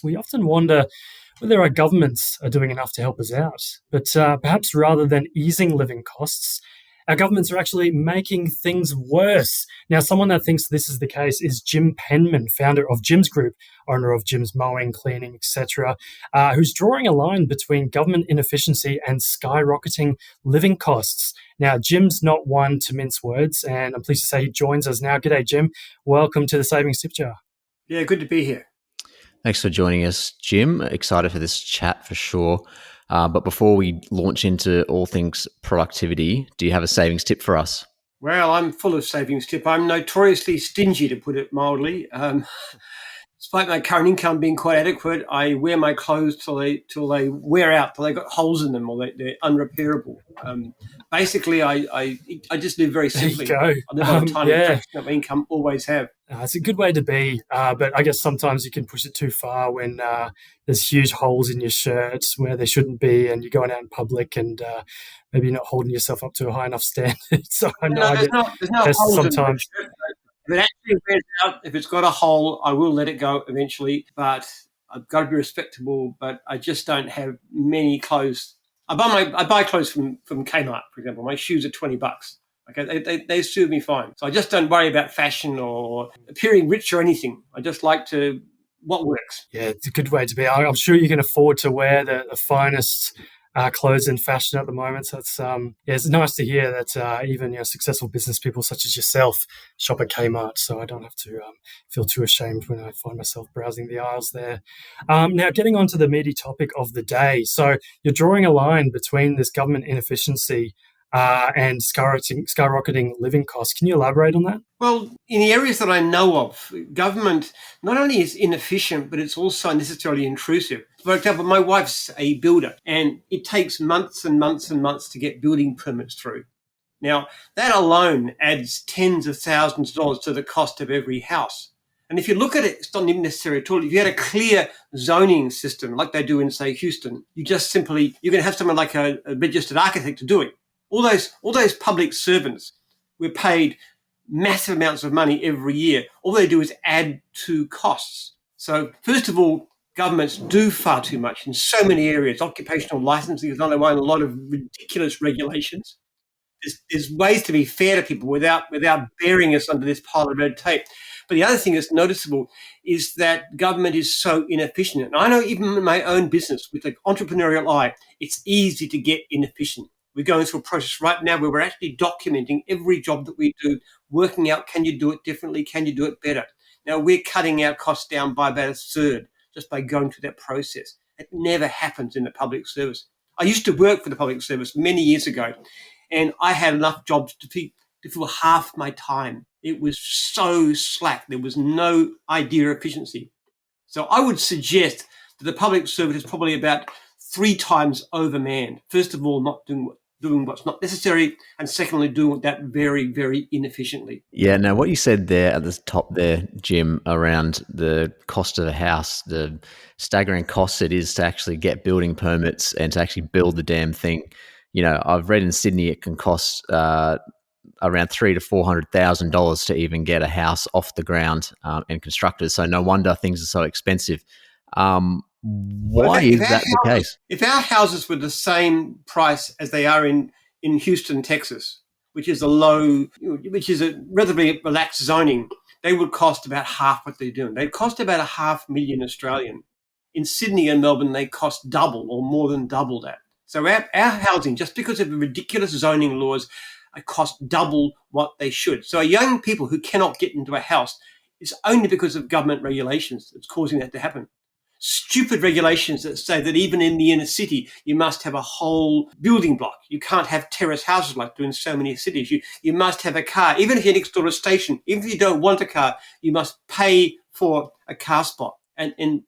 We often wonder whether our governments are doing enough to help us out. But perhaps rather than easing living costs, our governments are actually making things worse. Now, someone that thinks this is the case is Jim Penman, founder of Jim's Group, owner of Jim's Mowing, cleaning, etc., who's drawing a line between government inefficiency and skyrocketing living costs. Now, Jim's not one to mince words, and I'm pleased to say he joins us now. G'day, Jim. Welcome to the Savings Tip Jar. Yeah, good to be here. Thanks for joining us, Jim. Excited for this chat for sure. But before we launch into all things productivity, do you have a savings tip for us? Well, I'm full of savings tip. I'm notoriously stingy, to put it mildly. Despite my current income being quite adequate, I wear my clothes till they wear out, till they got holes in them or they're unrepairable. Basically, I just live very simply. There you go. I live on a tiny fraction of my income, always have. It's a good way to be, but I guess sometimes you can push it too far when there's huge holes in your shirt where they shouldn't be, and you're going out in public and maybe you're not holding yourself up to a high enough standard. So I know there's no holes sometimes. In the shirt. If it actually wears out, if it's got a hole, I will let it go eventually. But I've got to be respectable. But I just don't have many clothes. I buy clothes from Kmart, for example. My shoes are $20. Okay, they suit me fine. So I just don't worry about fashion or appearing rich or anything. I just like to what works. Yeah, it's a good way to be. I'm sure you can afford to wear the finest clothes in fashion at the moment. So it's nice to hear that even successful business people such as yourself shop at Kmart. So I don't have to feel too ashamed when I find myself browsing the aisles there. Now, getting on to the meaty topic of the day. So you're drawing a line between this government inefficiency and skyrocketing living costs. Can you elaborate on that? Well, in the areas that I know of, government not only is inefficient, but it's also unnecessarily intrusive. For example, my wife's a builder, and it takes months and months and months to get building permits through. Now, that alone adds tens of thousands of dollars to the cost of every house. And if you look at it, it's not even necessary at all. If you had a clear zoning system like they do in, say, Houston, you can have someone like a registered architect to do it. All those public servants were paid massive amounts of money every year. All they do is add to costs. So first of all, governments do far too much in so many areas. Occupational licensing is another one, a lot of ridiculous regulations. There's ways to be fair to people without burying us under this pile of red tape. But the other thing that's noticeable is that government is so inefficient. And I know even in my own business, with an entrepreneurial eye, it's easy to get inefficient. We're going through a process right now where we're actually documenting every job that we do, working out, can you do it differently? Can you do it better? Now, we're cutting our costs down by about a third just by going through that process. It never happens in the public service. I used to work for the public service many years ago, and I had enough jobs to fill half my time. It was so slack. There was no idea of efficiency. So I would suggest that the public service is probably about 3 times overmanned. First of all, not doing what's not necessary, and secondly, doing that very, very inefficiently. Yeah, now what you said there at the top there, Jim, around the cost of a house, the staggering costs it is to actually get building permits and to actually build the damn thing. I've read in Sydney it can cost around $300,000 to $400,000 to even get a house off the ground and constructed. So no wonder things are so expensive. Why is that the case? If our houses were the same price as they are in Houston, Texas, which is a relatively relaxed zoning, they would cost about half what they're doing. They'd cost about $500,000 Australian. In Sydney and Melbourne, they cost double or more than double that. So our housing, just because of the ridiculous zoning laws, cost double what they should. So young people who cannot get into a house, it's only because of government regulations that's causing that to happen. Stupid regulations that say that even in the inner city, you must have a whole building block. You can't have terrace houses like do in so many cities. You must have a car. Even if you're next door to a station, even if you don't want a car, you must pay for a car spot. And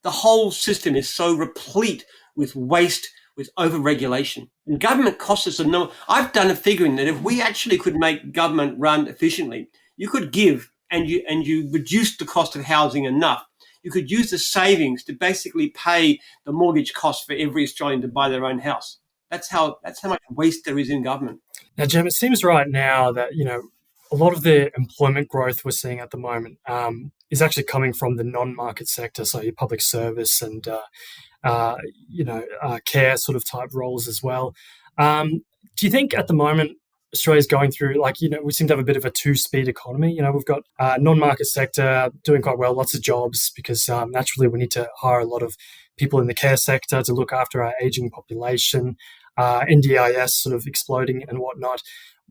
the whole system is so replete with waste, with over-regulation. And government costs us a number. I've done a figuring that if we actually could make government run efficiently, you could give and you reduce the cost of housing enough. You could use the savings to basically pay the mortgage cost for every Australian to buy their own house. That's how much waste there is in government. Now, Jim, it seems right now that, a lot of the employment growth we're seeing at the moment is actually coming from the non-market sector, so your public service and care sort of type roles as well. Do you think at the moment Australia's going through, we seem to have a bit of a two-speed economy? We've got non-market sector doing quite well, lots of jobs, because naturally we need to hire a lot of people in the care sector to look after our aging population, NDIS sort of exploding and whatnot.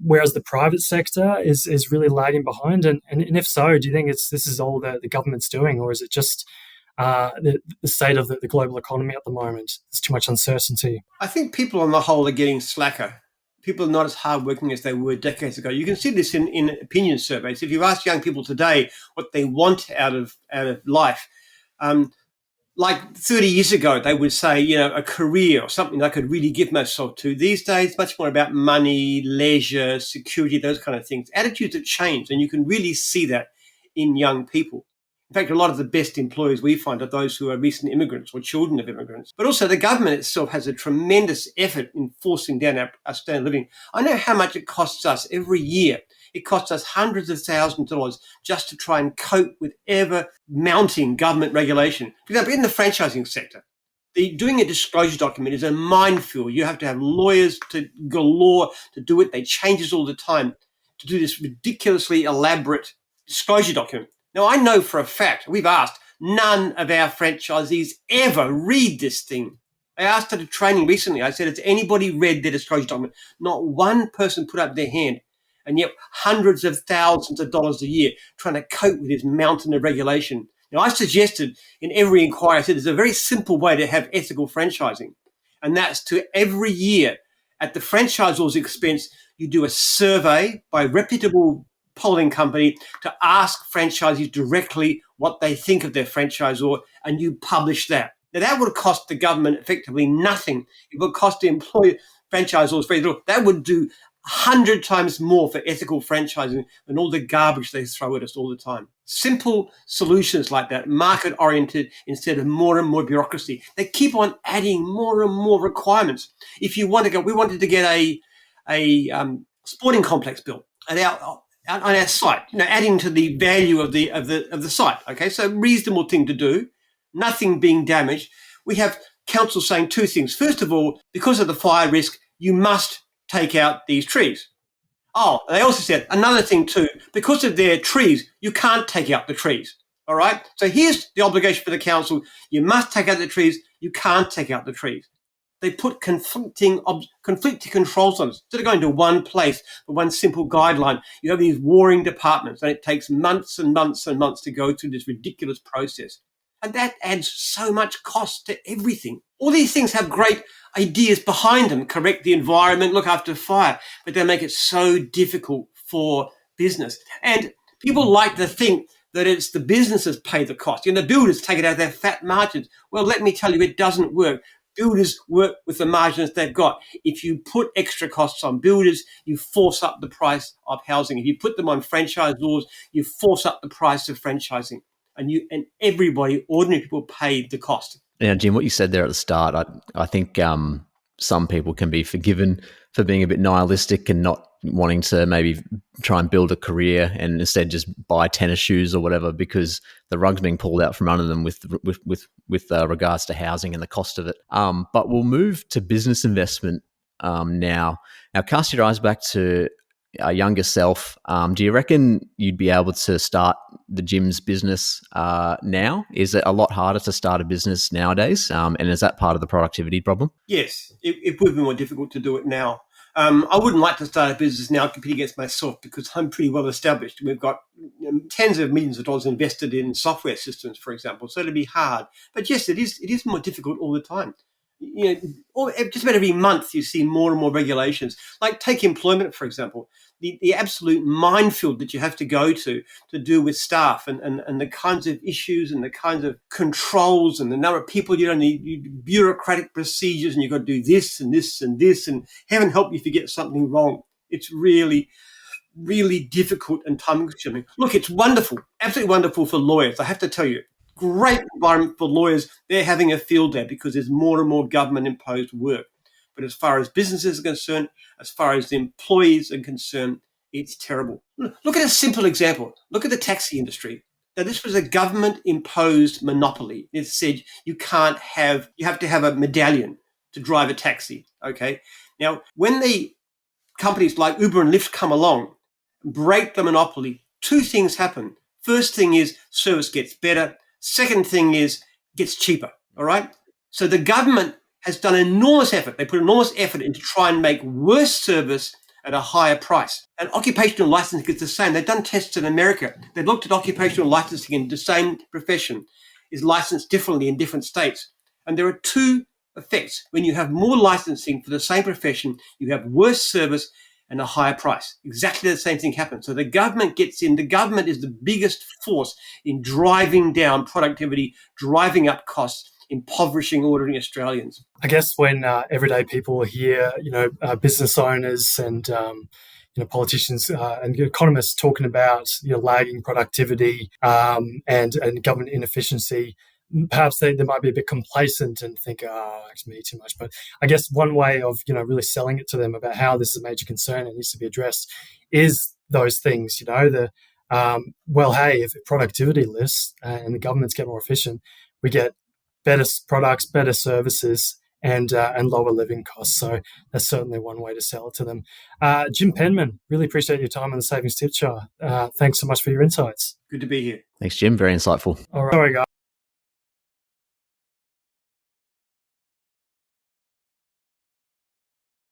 Whereas the private sector is really lagging behind. And if so, do you think this is all the government's doing, or is it just the state of the global economy at the moment? There's too much uncertainty. I think people on the whole are getting slacker. People are not as hardworking as they were decades ago. You can see this in opinion surveys. If you ask young people today what they want out of life, like 30 years ago, they would say, a career or something I could really give myself to. These days, much more about money, leisure, security, those kind of things. Attitudes have changed, and you can really see that in young people. In fact, a lot of the best employees we find are those who are recent immigrants or children of immigrants. But also the government itself has a tremendous effort in forcing down our standard of living. I know how much it costs us every year. It costs us hundreds of thousands of dollars just to try and cope with ever-mounting government regulation. For example, in the franchising sector, doing a disclosure document is a minefield. You have to have lawyers to galore to do it. They change this all the time to do this ridiculously elaborate disclosure document. Now, I know for a fact, we've asked, none of our franchisees ever read this thing. I asked at a training recently, I said, has anybody read their disclosure document? Not one person put up their hand. And yet hundreds of thousands of dollars a year trying to cope with this mountain of regulation. Now, I suggested in every inquiry, I said there's a very simple way to have ethical franchising. And that's to every year at the franchisor's expense, you do a survey by a reputable polling company to ask franchisees directly what they think of their franchisor, and you publish that. Now, that would cost the government effectively nothing. It would cost the franchisors very little. That would do 100 times more for ethical franchising than all the garbage they throw at us all the time. Simple solutions like that, market-oriented instead of more and more bureaucracy. They keep on adding more and more requirements. If you want to go, we wanted to get a sporting complex built on our site, adding to the value of the site. Okay, so reasonable thing to do, nothing being damaged. We have council saying two things. First of all, because of the fire risk, you must take out these trees. Oh, they also said another thing too, because of their trees, you can't take out the trees. All right. So here's the obligation for the council. You must take out the trees. You can't take out the trees. They put conflicting controls on us. Instead of going to one place for one simple guideline, you have these warring departments, and it takes months and months and months to go through this ridiculous process. And that adds so much cost to everything. All these things have great ideas behind them, correct the environment, look after fire, but they make it so difficult for business. And people like to think that it's the businesses pay the cost. The builders take it out of their fat margins. Well, let me tell you, it doesn't work. Builders work with the margins they've got. If you put extra costs on builders, you force up the price of housing. If you put them on franchisors, you force up the price of franchising. And everybody, ordinary people, pay the cost. Now, Jim, what you said there at the start, I think some people can be forgiven for being a bit nihilistic and not wanting to maybe try and build a career and instead just buy tennis shoes or whatever because the rug's being pulled out from under them with regards to housing and the cost of it. But we'll move to business investment now. Now, cast your eyes back to our younger self. Do you reckon you'd be able to start the Jim's business now? Is it a lot harder to start a business nowadays? And is that part of the productivity problem? Yes, it would be more difficult to do it now. I wouldn't like to start a business now competing against myself because I'm pretty well established. We've got tens of millions of dollars invested in software systems, for example, so it'd be hard. But yes, it is more difficult all the time. Just about every month you see more and more regulations. Like take employment, for example, the absolute minefield that you have to go to do with staff and the kinds of issues and the kinds of controls and the number of people you don't need, bureaucratic procedures, and you've got to do this and this and this, and heaven help you if you get something wrong. It's really, really difficult and time-consuming. Look, it's wonderful, absolutely wonderful for lawyers, I have to tell you. Great environment for lawyers. They're having a field day because there's more and more government-imposed work. But as far as businesses are concerned, as far as the employees are concerned, It's terrible. Look at a simple example. Look at the taxi industry. Now, this was a government-imposed monopoly. It said you have to have a medallion to drive a taxi, okay? Now, when the companies like Uber and Lyft come along, break the monopoly, two things happen. First thing is service gets better. Second thing is it gets cheaper, all right? So the government has done enormous effort. They put enormous effort into try and make worse service at a higher price. And occupational licensing is the same. They've done tests in America. They've looked at occupational licensing in the same profession is licensed differently in different states. And there are two effects. When you have more licensing for the same profession, you have worse service and a higher price. Exactly the same thing happens. So the government gets in. The government is the biggest force in driving down productivity, driving up costs, impoverishing ordinary Australians. I guess when everyday people hear, business owners and politicians and economists talking about lagging productivity and government inefficiency, perhaps they might be a bit complacent and think, oh, it's me too much. But I guess one way of really selling it to them about how this is a major concern and needs to be addressed is those things. Hey, if productivity lifts and the governments get more efficient, we get better products, better services, and lower living costs. So that's certainly one way to sell it to them. Jim Penman, really appreciate your time on the Savings Tip Jar. Thanks so much for your insights. Good to be here. Thanks, Jim. Very insightful. All right, guys.